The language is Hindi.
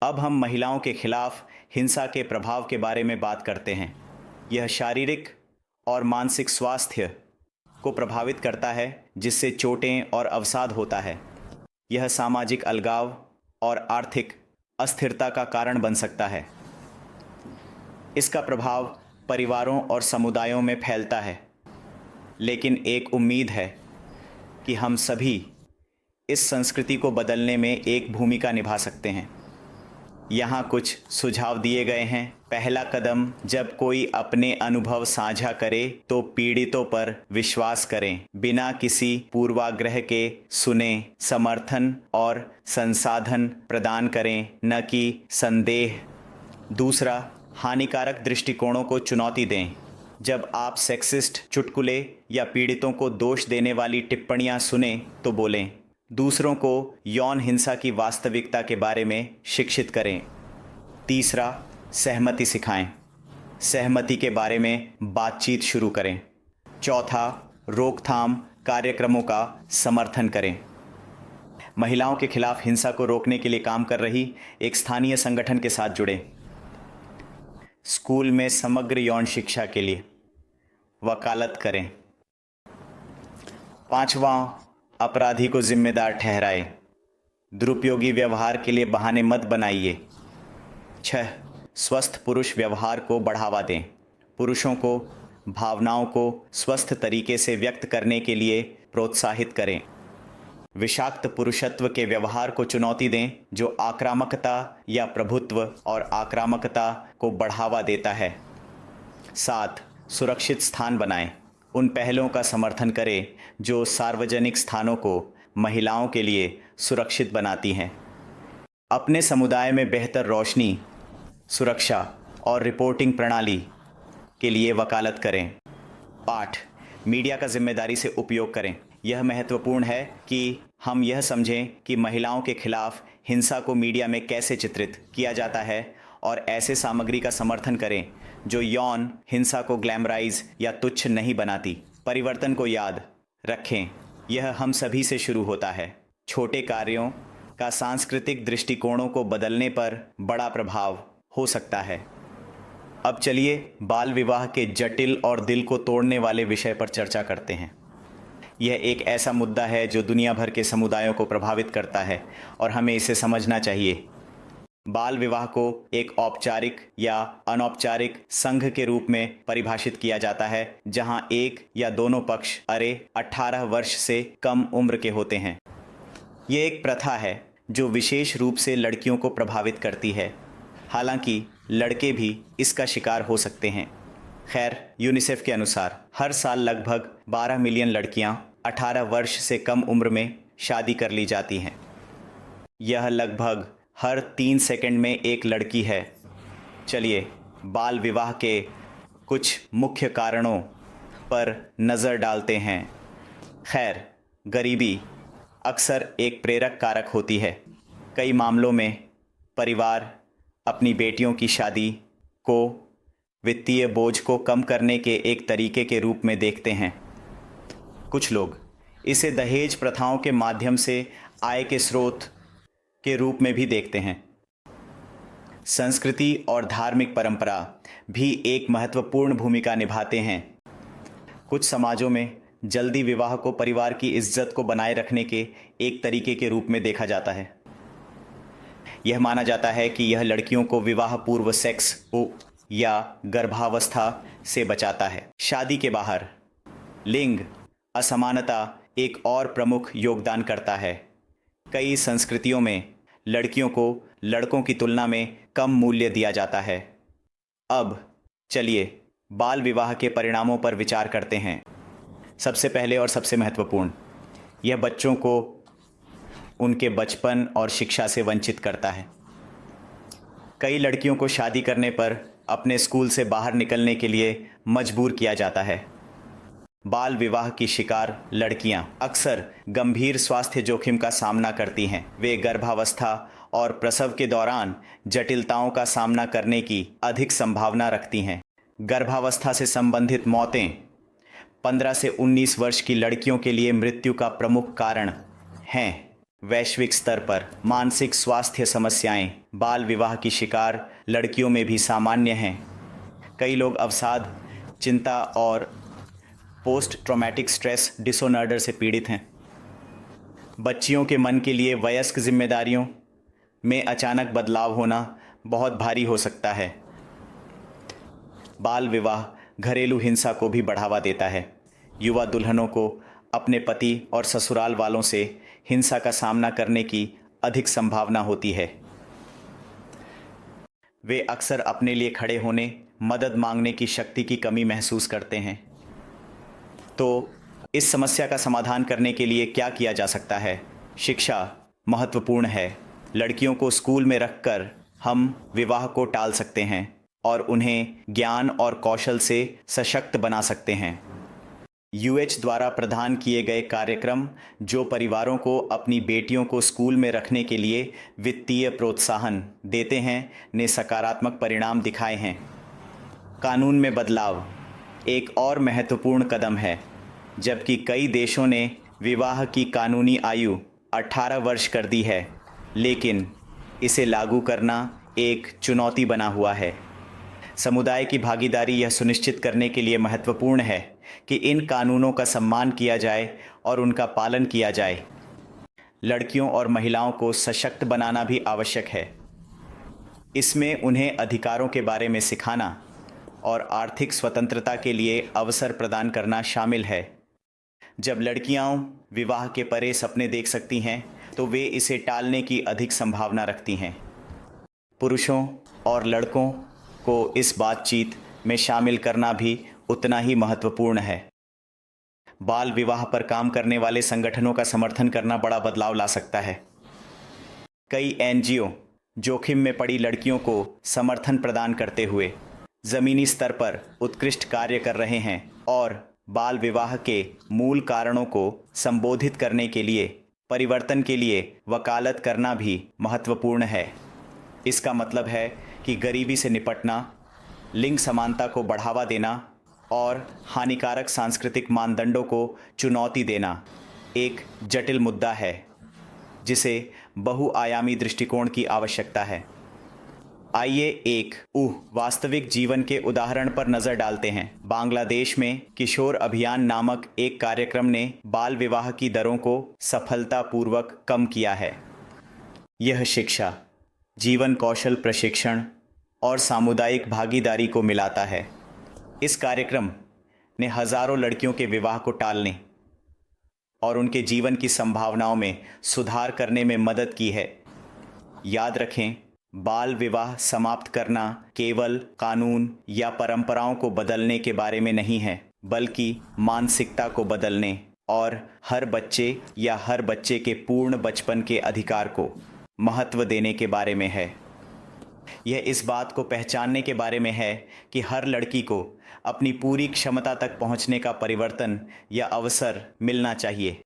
अब हम महिलाओं के खिलाफ हिंसा के प्रभाव के बारे में बात करते हैं। यह शारीरिक और मानसिक स्वास्थ्य को प्रभावित करता है, जिससे चोटें और अवसाद होता है। यह सामाजिक अलगाव और आर्थिक अस्थिरता का कारण बन सकता है। इसका प्रभाव परिवारों और समुदायों में फैलता है, लेकिन एक उम्मीद है कि हम सभी इस संस्कृति को बदलने में एक भूमिका निभा सकते हैं। यहाँ कुछ सुझाव दिए गए हैं। पहला कदम, जब कोई अपने अनुभव साझा करे तो पीड़ितों पर विश्वास करें, बिना किसी पूर्वाग्रह के सुने, समर्थन और संसाधन प्रदान करें, न कि संदेह। दूसरा, हानिकारक दृष्टिकोणों को चुनौती दें। जब आप सेक्सिस्ट चुटकुले या पीड़ितों को दोष देने वाली टिप्पणियां सुने तो बोलें। दूसरों को यौन हिंसा की वास्तविकता के बारे में शिक्षित करें। तीसरा, सहमति सिखाएं। सहमति के बारे में बातचीत शुरू करें। चौथा, रोकथाम कार्यक्रमों का समर्थन करें। महिलाओं के खिलाफ हिंसा को रोकने के लिए काम कर रही एक स्थानीय संगठन के साथ जुड़ें। स्कूल में समग्र यौन शिक्षा के लिए वकालत करें। पांचवा, अपराधी को जिम्मेदार ठहराएं। दुरुपयोगी व्यवहार के लिए बहाने मत बनाइए। 6, स्वस्थ पुरुष व्यवहार को बढ़ावा दें। पुरुषों को भावनाओं को स्वस्थ तरीके से व्यक्त करने के लिए प्रोत्साहित करें। विषाक्त पुरुषत्व के व्यवहार को चुनौती दें, जो आक्रामकता या प्रभुत्व और आक्रामकता को बढ़ावा देता है। 7, सुरक्षित स्थान बनाएं। उन पहलों का समर्थन करें जो सार्वजनिक स्थानों को महिलाओं के लिए सुरक्षित बनाती हैं। अपने समुदाय में बेहतर रोशनी, सुरक्षा और रिपोर्टिंग प्रणाली के लिए वकालत करें। 8, मीडिया का जिम्मेदारी से उपयोग करें। यह महत्वपूर्ण है कि हम यह समझें कि महिलाओं के खिलाफ हिंसा को मीडिया में कैसे चित्रित किया जाता है और ऐसे सामग्री का समर्थन करें जो यौन हिंसा को ग्लैमराइज या तुच्छ नहीं बनाती। परिवर्तन को याद रखें, यह हम सभी से शुरू होता है। छोटे कार्यों का सांस्कृतिक दृष्टिकोणों को बदलने पर बड़ा प्रभाव हो सकता है। अब चलिए बाल विवाह के जटिल और दिल को तोड़ने वाले विषय पर चर्चा करते हैं। यह एक ऐसा मुद्दा है जो दुनिया भर के समुदायों को प्रभावित करता है और हमें इसे समझना चाहिए। बाल विवाह को एक औपचारिक या अनौपचारिक संघ के रूप में परिभाषित किया जाता है, जहां एक या दोनों पक्ष 18 वर्ष से कम उम्र के होते हैं। ये एक प्रथा है जो विशेष रूप से लड़कियों को प्रभावित करती है, हालांकि लड़के भी इसका शिकार हो सकते हैं। खैर, यूनिसेफ के अनुसार हर साल लगभग 12 मिलियन लड़कियां 18 वर्ष से कम उम्र में शादी कर ली जाती हैं। यह लगभग हर 3 सेकंड में एक लड़की है। चलिए बाल विवाह के कुछ मुख्य कारणों पर नज़र डालते हैं। खैर, गरीबी अक्सर एक प्रेरक कारक होती है। कई मामलों में परिवार अपनी बेटियों की शादी को वित्तीय बोझ को कम करने के एक तरीके के रूप में देखते हैं। कुछ लोग इसे दहेज प्रथाओं के माध्यम से आय के स्रोत के रूप में भी देखते हैं। संस्कृति और धार्मिक परंपरा भी एक महत्वपूर्ण भूमिका निभाते हैं। कुछ समाजों में जल्दी विवाह को परिवार की इज्जत को बनाए रखने के एक तरीके के रूप में देखा जाता है। यह माना जाता है कि यह लड़कियों को विवाह पूर्व सेक्स या गर्भावस्था से बचाता है। शादी के बाहर लिंग असमानता एक और प्रमुख योगदान करता है। कई संस्कृतियों में लड़कियों को लड़कों की तुलना में कम मूल्य दिया जाता है। अब चलिए बाल विवाह के परिणामों पर विचार करते हैं। सबसे पहले और सबसे महत्वपूर्ण, यह बच्चों को उनके बचपन और शिक्षा से वंचित करता है। कई लड़कियों को शादी करने पर अपने स्कूल से बाहर निकलने के लिए मजबूर किया जाता है। बाल विवाह की शिकार लड़कियां अक्सर गंभीर स्वास्थ्य जोखिम का सामना करती हैं। वे गर्भावस्था और प्रसव के दौरान जटिलताओं का सामना करने की अधिक संभावना रखती हैं। गर्भावस्था से संबंधित मौतें 15 से 19 वर्ष की लड़कियों के लिए मृत्यु का प्रमुख कारण हैं। वैश्विक स्तर पर मानसिक स्वास्थ्य समस्याएं बाल विवाह की शिकार लड़कियों में भी सामान्य हैं। कई लोग अवसाद, चिंता और पोस्ट ट्रॉमेटिक स्ट्रेस डिसऑर्डर से पीड़ित हैं। बच्चियों के मन के लिए वयस्क जिम्मेदारियों में अचानक बदलाव होना बहुत भारी हो सकता है। बाल विवाह घरेलू हिंसा को भी बढ़ावा देता है। युवा दुल्हनों को अपने पति और ससुराल वालों से हिंसा का सामना करने की अधिक संभावना होती है। वे अक्सर अपने लिए खड़े होने, मदद मांगने की शक्ति की कमी महसूस करते हैं। तो इस समस्या का समाधान करने के लिए क्या किया जा सकता है? शिक्षा महत्वपूर्ण है। लड़कियों को स्कूल में रखकर हम विवाह को टाल सकते हैं और उन्हें ज्ञान और कौशल से सशक्त बना सकते हैं। यूएच द्वारा प्रदान किए गए कार्यक्रम जो परिवारों को अपनी बेटियों को स्कूल में रखने के लिए वित्तीय प्रोत्साहन देते हैं ने सकारात्मक परिणाम दिखाए हैं। कानून में बदलाव एक और महत्वपूर्ण कदम है। जबकि कई देशों ने विवाह की कानूनी आयु 18 वर्ष कर दी है, लेकिन इसे लागू करना एक चुनौती बना हुआ है। समुदाय की भागीदारी यह सुनिश्चित करने के लिए महत्वपूर्ण है कि इन कानूनों का सम्मान किया जाए और उनका पालन किया जाए। लड़कियों और महिलाओं को सशक्त बनाना भी आवश्यक है। इसमें उन्हें अधिकारों के बारे में सिखाना और आर्थिक स्वतंत्रता के लिए अवसर प्रदान करना शामिल है। जब लड़कियां विवाह के परे सपने देख सकती हैं, तो वे इसे टालने की अधिक संभावना रखती हैं। पुरुषों और लड़कों को इस बातचीत में शामिल करना भी उतना ही महत्वपूर्ण है। बाल विवाह पर काम करने वाले संगठनों का समर्थन करना बड़ा बदलाव ला सकता है। कई एनजीओ जोखिम में पड़ी लड़कियों को समर्थन प्रदान करते हुए ज़मीनी स्तर पर उत्कृष्ट कार्य कर रहे हैं और बाल विवाह के मूल कारणों को संबोधित करने के लिए परिवर्तन के लिए वकालत करना भी महत्वपूर्ण है। इसका मतलब है कि गरीबी से निपटना, लिंग समानता को बढ़ावा देना और हानिकारक सांस्कृतिक मानदंडों को चुनौती देना एक जटिल मुद्दा है जिसे बहुआयामी दृष्टिकोण की आवश्यकता है। आइए एक वास्तविक जीवन के उदाहरण पर नज़र डालते हैं। बांग्लादेश में किशोर अभियान नामक एक कार्यक्रम ने बाल विवाह की दरों को सफलतापूर्वक कम किया है। यह शिक्षा, जीवन कौशल प्रशिक्षण और सामुदायिक भागीदारी को मिलाता है। इस कार्यक्रम ने हज़ारों लड़कियों के विवाह को टालने और उनके जीवन की संभावनाओं में सुधार करने में मदद की है। याद रखें, बाल विवाह समाप्त करना केवल कानून या परंपराओं को बदलने के बारे में नहीं है, बल्कि मानसिकता को बदलने और हर बच्चे या हर बच्चे के पूर्ण बचपन के अधिकार को महत्व देने के बारे में है। यह इस बात को पहचानने के बारे में है कि हर लड़की को अपनी पूरी क्षमता तक पहुंचने का परिवर्तन या अवसर मिलना चाहिए।